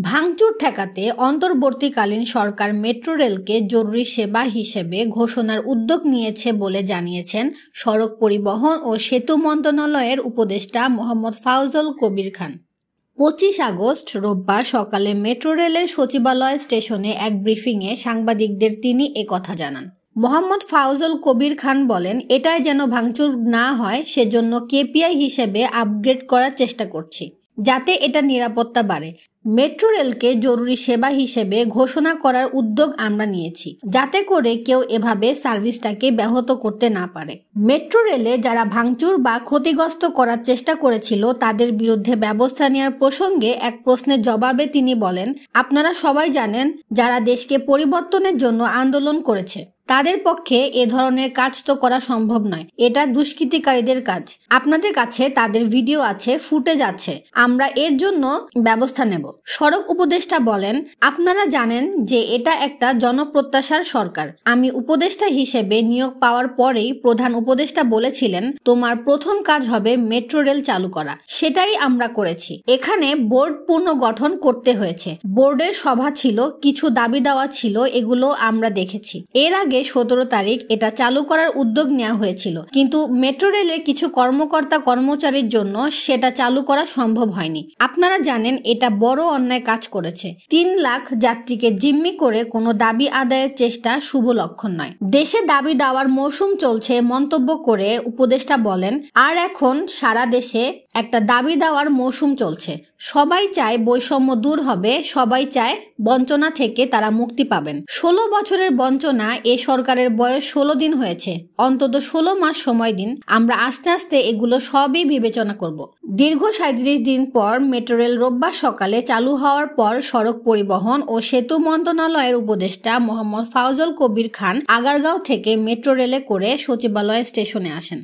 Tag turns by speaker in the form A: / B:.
A: ভাঙচুর ঠেকাতে অন্তর্বর্তীকালীন সরকার মেট্রো রেলকে জরুরি সেবা হিসেবে ঘোষণার উদ্যোগ নিয়েছে বলে জানিয়েছেন সড়ক পরিবহন ও সেতু মন্ত্রণালয়ের উপদেষ্টা মোহাম্মদ ফাউজুল কবির খান। 25 আগস্ট রোববার সকালে মেট্রো রেলের সচিবালয় স্টেশনে এক ব্রিফিংয়ে সাংবাদিকদের তিনি একথা জানান। মোহাম্মদ ফাউজুল কবির খান বলেন, এটাই যেন ভাঙচুর না হয় সেজন্য কেপিআই হিসেবে আপগ্রেড করার চেষ্টা করছি, যাতে এটা নিরাপত্তা বাড়ে। মেট্রো রেলকে জরুরি সেবা হিসেবে ঘোষণা করার উদ্যোগ আমরা নিয়েছি, যাতে করে কেউ এভাবে সার্ভিসটাকে ব্যাহত করতে না পারে। মেট্রো রেলে যারা ভাঙচুর বা ক্ষতিগ্রস্ত করার চেষ্টা করেছিল তাদের বিরুদ্ধে ব্যবস্থা নেওয়ার প্রসঙ্গে এক প্রশ্নের জবাবে তিনি বলেন, আপনারা সবাই জানেন যারা দেশকে পরিবর্তনের জন্য আন্দোলন করেছে তাদের পক্ষে এ ধরনের কাজ তো করা সম্ভব নয়। এটা দুষ্কৃতিকারীদের কাজ। আপনাদের কাছে তাদের ভিডিও আছে, ফুটেজ আছে, আমরা এর জন্য ব্যবস্থা নেব। সড়ক উপদেষ্টা বলেন, আপনারা জানেন যে এটা একটা জনপ্রত্যাশার সরকার। আমি উপদেষ্টা হিসেবে নিয়োগ পাওয়ার পরেই প্রধান উপদেষ্টা বলেছিলেন, তোমার প্রথম কাজ হবে মেট্রো রেল চালু করা। সেটাই আমরা করেছি। এখানে বোর্ড পুনর্গঠন করতে হয়েছে। বোর্ডের সভা ছিল, কিছু দাবি দেওয়া ছিল, এগুলো আমরা দেখেছি। এর আগে 17 তারিখ এটা চালু করার উদ্যোগ নেওয়া হয়েছিল, কিন্তু মেট্রো রেলের কিছু কর্মকর্তা কর্মচারীর জন্য সেটা চালু করা সম্ভব হয়নি। আপনারা জানেন এটা বড় অন্যায় কাজ করেছে। 3 লাখ যাত্রীকে জিম্মি করে কোনো দাবি আদায়ের চেষ্টা শুভ লক্ষণ নয়। দেশে দাবি দেওয়ার মৌসুম চলছে মন্তব্য করে উপদেষ্টা বলেন, আর এখন সারা দেশে একটা দাবি দেওয়ার মৌসুম চলছে। সবাই চায় বৈষম্য দূর হবে, সবাই চায় বঞ্চনা থেকে তারা মুক্তি পাবেন। 16 বছরের বঞ্চনা, এ সরকারের বয়স 16 দিন হয়েছে, অন্তত 16 মাস সময় দিন, আমরা আস্তে আস্তে এগুলো সবই বিবেচনা করব। দীর্ঘ 37 দিন পর মেট্রো রেল রোববার সকালে চালু হওয়ার পর সড়ক পরিবহন ও সেতু মন্ত্রণালয়ের উপদেষ্টা মোহাম্মদ ফাউজুল কবির খান আগারগাঁও থেকে মেট্রো রেলে করে সচিবালয় স্টেশনে আসেন।